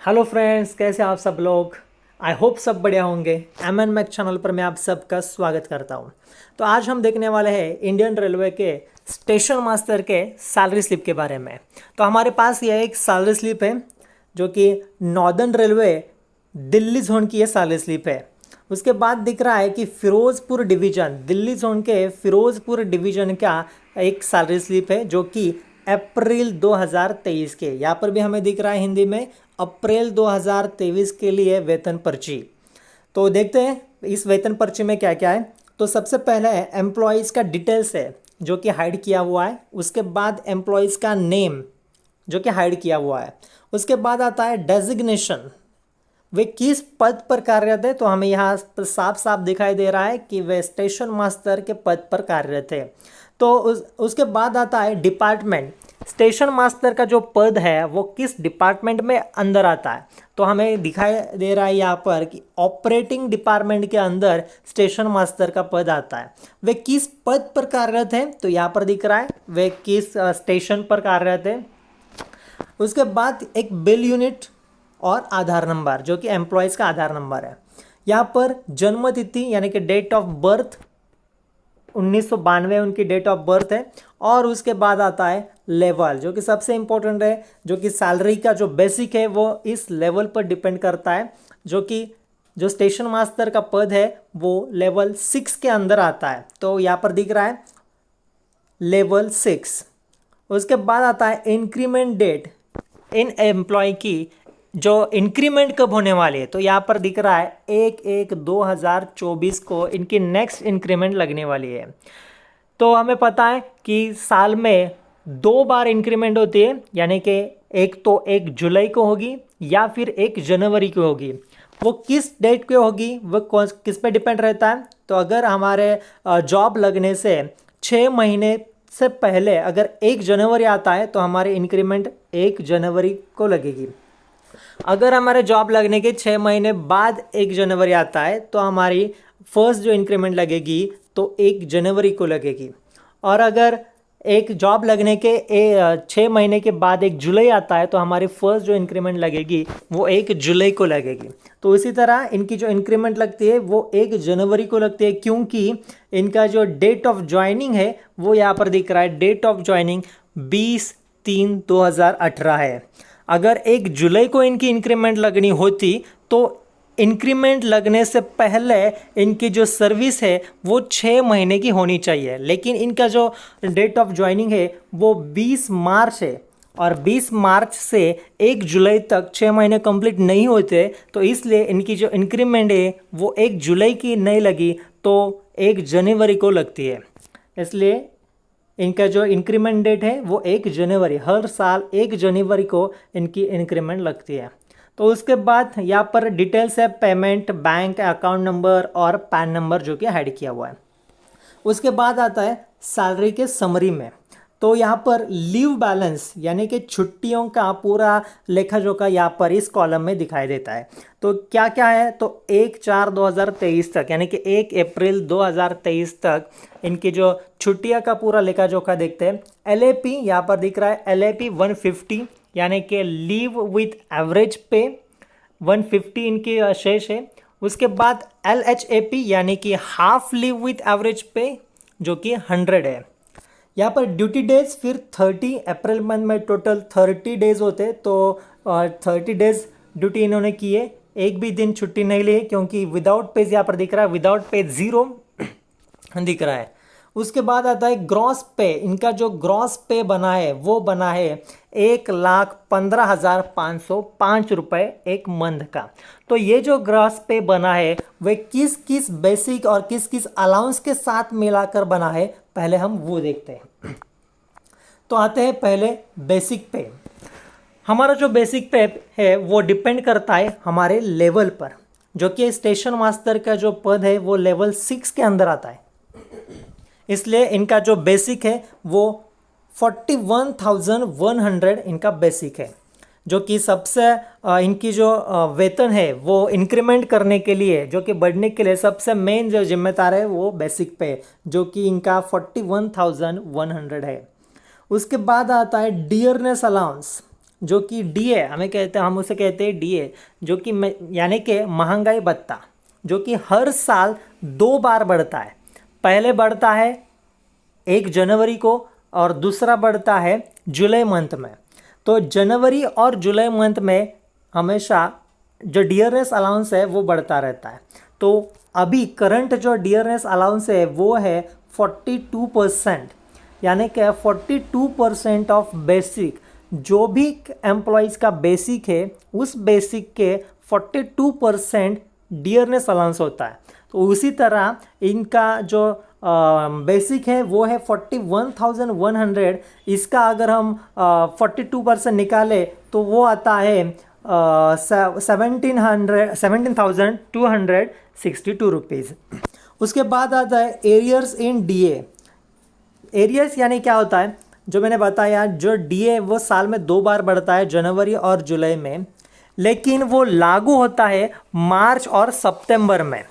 Hello friends, कैसे आप सब लोग। आई होप सब बढ़िया होंगे। एम मैक चैनल पर मैं आप सबका स्वागत करता हूं। तो आज हम देखने वाले हैं इंडियन रेलवे के स्टेशन मास्टर के सैलरी स्लिप के बारे में। तो हमारे पास यह एक सैलरी स्लिप है जो कि नॉर्दर्न रेलवे दिल्ली जोन की ये सैलरी स्लिप है। उसके बाद दिख रहा है कि फिरोजपुर डिवीज़न, दिल्ली जोन के फिरोजपुर डिवीज़न का एक सैलरी स्लिप है जो कि अप्रैल 2023 के, यहाँ पर भी हमें दिख रहा है हिंदी में अप्रैल 2023 के लिए वेतन पर्ची। तो देखते हैं इस वेतन पर्ची में क्या क्या है। तो सबसे पहले एम्प्लॉयज़ का डिटेल्स है जो कि हाइड किया हुआ है। उसके बाद एम्प्लॉयज़ का नेम जो कि हाइड किया हुआ है। उसके बाद आता है डेजिग्नेशन, वे किस पद पर कार्यरत है। तो हमें यहाँ साफ साफ दिखाई दे रहा है कि वे स्टेशन मास्टर के पद पर कार्यरत है। तो उसके बाद आता है डिपार्टमेंट, स्टेशन मास्टर का जो पद है वो किस डिपार्टमेंट में अंदर आता है। तो हमें दिखाई दे रहा है यहाँ पर कि ऑपरेटिंग डिपार्टमेंट के अंदर स्टेशन मास्टर का पद आता है। वे किस पद पर कार्यरत है, तो यहाँ पर दिख रहा है वे किस स्टेशन पर कार्यरत है। उसके बाद एक बिल यूनिट और आधार नंबर जो कि एम्प्लॉयज़ का आधार नंबर है। यहाँ पर जन्म तिथि यानी कि डेट ऑफ बर्थ 1992 उनकी डेट ऑफ बर्थ है। और उसके बाद आता है लेवल जो कि सबसे इम्पोर्टेंट है, जो कि सैलरी का जो बेसिक है वो इस लेवल पर डिपेंड करता है, जो कि जो स्टेशन मास्टर का पद है वो लेवल 6 के अंदर आता है। तो यहाँ पर दिख रहा है लेवल 6। उसके बाद आता है इंक्रीमेंट डेट, इन एम्प्लॉय की जो इंक्रीमेंट कब होने वाली है। तो यहाँ पर दिख रहा है 1/1/2024 को इनकी नेक्स्ट इंक्रीमेंट लगने वाली है। तो हमें पता है कि साल में 2 बार इंक्रीमेंट होती है, यानी कि एक तो 1 जुलाई को होगी या फिर 1 जनवरी को होगी। वो किस डेट पे होगी वो किस पे डिपेंड रहता है। तो अगर हमारे जॉब लगने से 6 महीने से पहले अगर 1 जनवरी आता है तो हमारी इंक्रीमेंट 1 जनवरी को लगेगी। अगर हमारे जॉब लगने के 6 महीने बाद 1 जनवरी आता है तो हमारी फर्स्ट जो इंक्रीमेंट लगेगी तो 1 जनवरी को लगेगी। और अगर एक जॉब लगने के 6 महीने के बाद 1 जुलाई आता है तो हमारी फर्स्ट जो इंक्रीमेंट लगेगी वो 1 जुलाई को लगेगी। तो इसी तरह इनकी जो इंक्रीमेंट लगती है वो 1 जनवरी को लगती है, क्योंकि इनका जो डेट ऑफ ज्वाइनिंग है वो यहाँ पर दिख रहा है, डेट ऑफ ज्वाइनिंग 20/3/2018 है। अगर 1 जुलाई को इनकी इंक्रीमेंट लगनी होती तो इंक्रीमेंट लगने से पहले इनकी जो सर्विस है वो 6 महीने की होनी चाहिए, लेकिन इनका जो डेट ऑफ ज्वाइनिंग है वो 20 मार्च है और 20 मार्च से 1 जुलाई तक 6 महीने कंप्लीट नहीं होते। तो इसलिए इनकी जो इंक्रीमेंट है वो 1 जुलाई की नहीं लगी तो 1 जनवरी को लगती है। इसलिए इनका जो इंक्रीमेंट डेट है वो 1 जनवरी, हर साल 1 जनवरी को इनकी इंक्रीमेंट लगती है। तो उसके बाद यहाँ पर डिटेल्स है पेमेंट, बैंक अकाउंट नंबर और पैन नंबर जो कि हाइड किया हुआ है। उसके बाद आता है सैलरी के समरी में। तो यहाँ पर लीव बैलेंस यानी कि छुट्टियों का पूरा लेखा जोखा यहाँ पर इस कॉलम में दिखाई देता है। तो क्या क्या है, तो 1/4/2023 तक यानी कि 1 अप्रैल 2023 तक इनकी जो छुट्टियाँ का पूरा लेखा जोखा देखते हैं। LAP यहाँ पर दिख रहा है LAP 150 यानी कि लीव विथ एवरेज पे 150 इनकी शेष है। उसके बाद LHAP यानी कि हाफ लीव विथ एवरेज पे जो कि 100 है। यहाँ पर ड्यूटी डेज फिर 30 अप्रैल मंथ में टोटल 30 डेज होते, तो 30 डेज ड्यूटी इन्होंने की है, एक भी दिन छुट्टी नहीं ली, क्योंकि विदाउट पे यहाँ पर दिख रहा है, विदाउट पे 0 दिख रहा है। उसके बाद आता है ग्रॉस पे, इनका जो ग्रॉस पे बना है वो बना है 1,15,505 रुपये एक मंथ का। तो ये जो ग्रॉस पे बना है वह किस किस बेसिक और किस किस अलाउंस के साथ मिलाकर बना है, पहले हम वो देखते हैं। तो आते हैं पहले बेसिक पे। हमारा जो बेसिक पे है वो डिपेंड करता है हमारे लेवल पर, जो कि स्टेशन मास्टर का जो पद है वो लेवल 6 के अंदर आता है। इसलिए इनका जो बेसिक है वो 41,100 इनका बेसिक है, जो कि सबसे इनकी जो वेतन है वो इंक्रीमेंट करने के लिए, जो कि बढ़ने के लिए सबसे मेन जो जिम्मेदार है वो बेसिक पे, जो कि इनका 41,100 है। उसके बाद आता है डियरनेस अलाउंस। जो कि डीए हमें कहते हैं, हम उसे कहते हैं डीए, जो कि यानी कि महंगाई भत्ता, जो कि हर साल 2 बार बढ़ता है। पहले बढ़ता है 1 जनवरी को और दूसरा बढ़ता है जुलाई मंथ में। तो जनवरी और जुलाई मंथ में हमेशा जो डियरनेस अलाउंस है वो बढ़ता रहता है। तो अभी करंट जो डियरनेस अलाउंस है वो है 42%, यानी कि 42% ऑफ बेसिक, जो भी एम्प्लॉयज़ का बेसिक है उस बेसिक के 42% डियरनेस अलाउंस होता है। तो उसी तरह इनका जो बेसिक है वो है 41,100। इसका अगर हम 42% निकालें तो वो आता है 17,262 रुपीज़। उसके बाद आता है एरियर्स इन डीए। एरियर्स यानी क्या होता है, जो मैंने बताया, जो डीए वो साल में 2 बार बढ़ता है, जनवरी और जुलाई में, लेकिन वो लागू होता है मार्च और सितंबर में।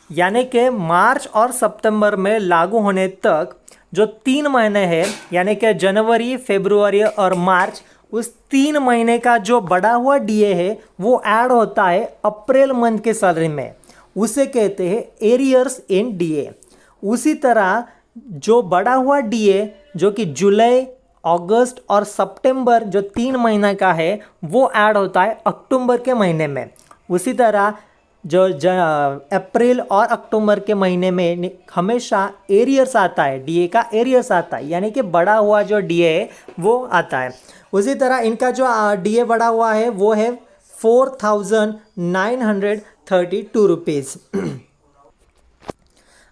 यानी कि मार्च और सितंबर में लागू होने तक जो 3 महीने हैं, यानी कि जनवरी, फरवरी और मार्च, उस 3 महीने का जो बढ़ा हुआ डीए है वो ऐड होता है अप्रैल मंथ के सैलरी में। उसे कहते हैं एरियर्स इन डीए। उसी तरह जो बढ़ा हुआ डीए जो कि जुलाई, अगस्त और सितंबर जो 3 महीना का है वो ऐड होता है अक्टूबर के महीने में। उसी तरह जो अप्रैल और अक्टूबर के महीने में हमेशा एरियर्स आता है, डीए का एरियर्स आता है, यानी कि बढ़ा हुआ जो डीए है वो आता है। उसी तरह इनका जो डीए बढ़ा हुआ है वो है 4,932 रुपीज़।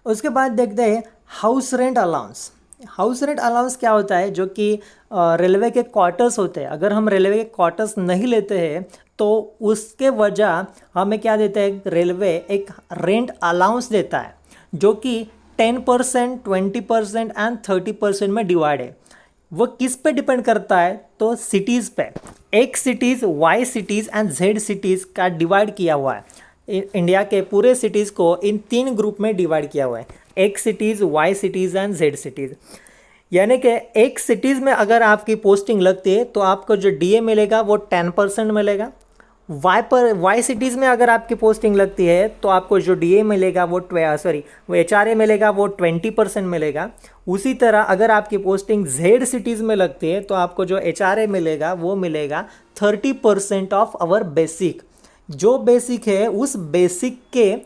उसके बाद देखते हैं house rent allowance. House rent allowance क्या होता है, जो कि रेलवे के क्वार्टर्स होते हैं। अगर हम रेलवे के क्वार्टर्स नहीं लेते हैं तो उसके वजह हमें क्या देता है, रेलवे एक रेंट अलाउंस देता है, जो कि 10%, 20% एंड 30% में डिवाइड है। वो किस पे डिपेंड करता है, तो सिटीज़ पे। X cities, Y cities and Z cities का डिवाइड किया हुआ है। इंडिया के पूरे सिटीज़ को इन 3 ग्रुप में डिवाइड किया हुआ है, X cities, Y cities and Z cities. यानी कि एक्स सिटीज़ में अगर आपकी पोस्टिंग लगती है तो आपको जो डीए मिलेगा वो 10% मिलेगा। वाई सिटीज़ में अगर आपकी पोस्टिंग लगती है तो आपको जो डीए मिलेगा वो एचआरए मिलेगा, वो 20% मिलेगा। उसी तरह अगर आपकी पोस्टिंग जेड सिटीज़ में लगती है तो आपको जो एचआरए मिलेगा वो मिलेगा 30% ऑफ आवर बेसिक। जो बेसिक है उस बेसिक के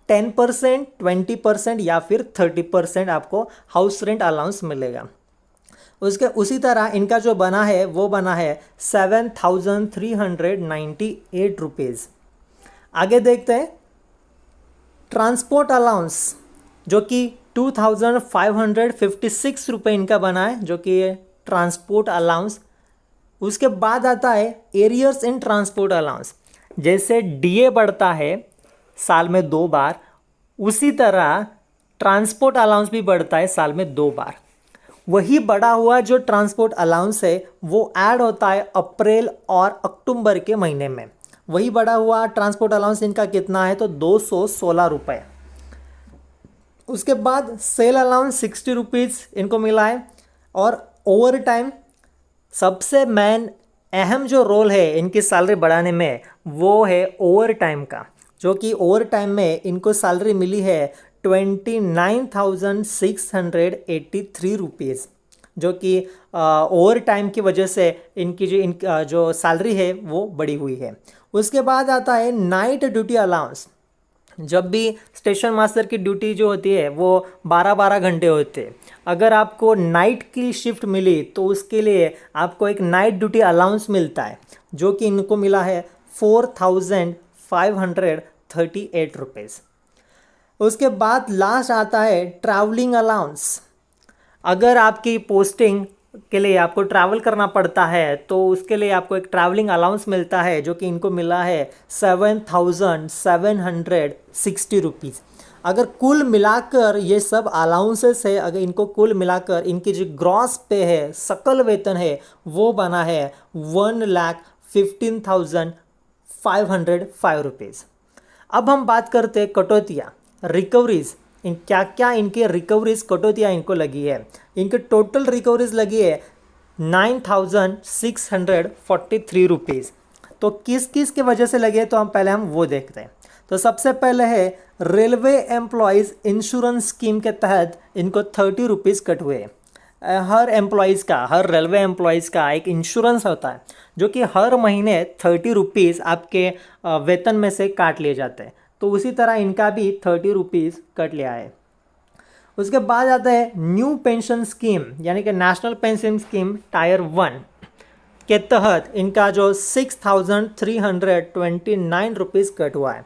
10%, 20% या फिर 30% आपको हाउस रेंट अलाउंस मिलेगा। उसी तरह इनका जो बना है वो बना है 7,398 रुपीज़। आगे देखते हैं ट्रांसपोर्ट अलाउंस, जो कि 2,556 रुपये इनका बना है, जो कि ट्रांसपोर्ट अलाउंस। उसके बाद आता है एरियर्स इन ट्रांसपोर्ट अलाउंस। जैसे डीए बढ़ता है साल में 2 बार, उसी तरह ट्रांसपोर्ट अलाउंस भी बढ़ता है साल में 2 बार। वही बढ़ा हुआ जो ट्रांसपोर्ट अलाउंस है वो ऐड होता है अप्रैल और अक्टूबर के महीने में। वही बढ़ा हुआ ट्रांसपोर्ट अलाउंस इनका कितना है, तो 216 रुपये। उसके बाद सेल अलाउंस 60 रुपीज़ इनको मिला है। और ओवर टाइम, सबसे मेन अहम जो रोल है इनकी सैलरी बढ़ाने में वो है ओवर टाइम का, जो कि ओवर टाइम में इनको सैलरी मिली है 29,683 रुपीज़, जो कि ओवर टाइम की वजह से इनकी जो सैलरी है वो बढ़ी हुई है। उसके बाद आता है नाइट ड्यूटी अलाउंस। जब भी स्टेशन मास्टर की ड्यूटी जो होती है वो 12-12 घंटे होते हैं। अगर आपको नाइट की शिफ्ट मिली तो उसके लिए आपको एक नाइट ड्यूटी अलाउंस मिलता है, जो कि इनको मिला है 4,538 रुपीज़। उसके बाद लास्ट आता है ट्रैवलिंग अलाउंस। अगर आपकी पोस्टिंग के लिए आपको ट्रैवल करना पड़ता है तो उसके लिए आपको एक ट्रैवलिंग अलाउंस मिलता है, जो कि इनको मिला है 7,760 रुपीज़। अगर कुल मिलाकर ये सब अलाउंसेस है, अगर इनको कुल मिलाकर इनकी जो ग्रॉस पे है, सकल वेतन है, वो बना है 1,15,505 रुपीज़। अब हम बात करते हैं कटौतियाँ, रिकवरीज। क्या क्या इनके रिकवरीज कटौतियाँ इनको लगी है। इनके टोटल रिकवरीज लगी है 9,643 रुपीज़। तो किस किस के वजह से लगे तो हम वो देखते हैं। तो सबसे पहले है रेलवे एम्प्लॉयज़ इंश्योरेंस स्कीम के तहत इनको 30 रुपीज़ कट हुए। हर एम्प्लॉयज़ का, हर रेलवे एम्प्लॉयज़ का एक इंश्योरेंस होता है जो कि हर महीने 30 रुपीज़ आपके वेतन में से काट लिए जाते हैं। तो उसी तरह इनका भी 30 रुपीज़ कट लिया है। उसके बाद आता है न्यू पेंशन स्कीम, यानी कि नेशनल पेंशन स्कीम टायर 1 के तहत इनका जो 6,329 रुपीज़ कट हुआ है।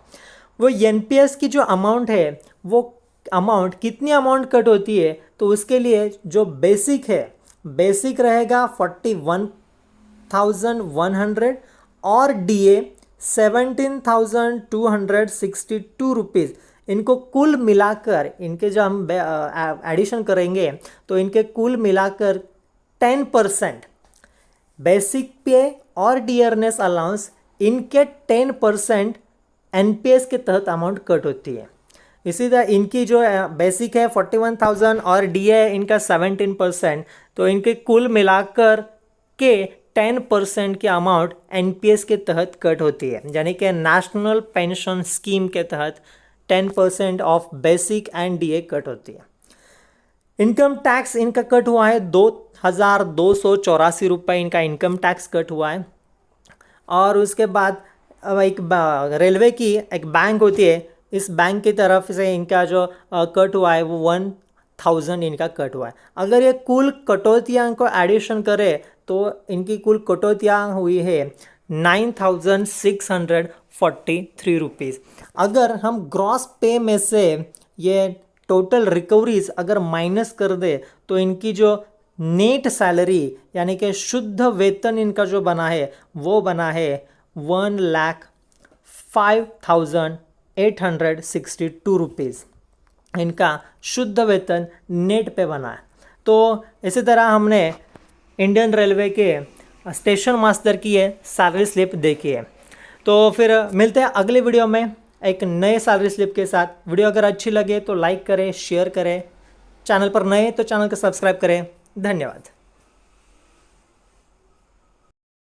वो एनपीएस की जो अमाउंट है वो अमाउंट कितनी अमाउंट कट होती है, तो उसके लिए जो बेसिक है, बेसिक रहेगा 41,100 और डीए 17,262 रुपीज़। इनको कुल मिलाकर, इनके जब हम एडिशन करेंगे तो इनके कुल मिलाकर 10% बेसिक पे और डियरनेस अलाउंस, इनके 10% एनपीएस के तहत अमाउंट कट होती है। इसी तरह इनकी जो बेसिक है 41,000 और डीए इनका 17%, तो इनके कुल मिलाकर के 10% की अमाउंट एनपीएस के तहत कट होती है, यानी कि नेशनल पेंशन स्कीम के तहत 10% of basic and DA cut होती है। इनकम टैक्स इनका कट हुआ है 2,284 रुपये इनका इनकम टैक्स कट हुआ है। और उसके बाद एक रेलवे की एक बैंक होती है, इस बैंक की तरफ से इनका जो कट हुआ है वो 1,000 इनका कट हुआ है। अगर ये कुल कटौतियाँ को एडिशन करें तो इनकी कुल कटौतियाँ हुई है 9,643 रुपीज़। अगर हम ग्रॉस पे में से ये टोटल रिकवरीज अगर माइनस कर दे तो इनकी जो नेट सैलरी यानी कि शुद्ध वेतन इनका जो बना है वो बना है 1,05,862 रुपीज़। इनका शुद्ध वेतन नेट पे बना है। तो इसी तरह हमने इंडियन रेलवे के स्टेशन मास्टर की ये सैलरी स्लिप देखी है। तो फिर मिलते हैं अगले वीडियो में एक नए सैलरी स्लिप के साथ। वीडियो अगर अच्छी लगे तो लाइक करें, शेयर करें, चैनल पर नए तो चैनल को सब्सक्राइब करें। धन्यवाद।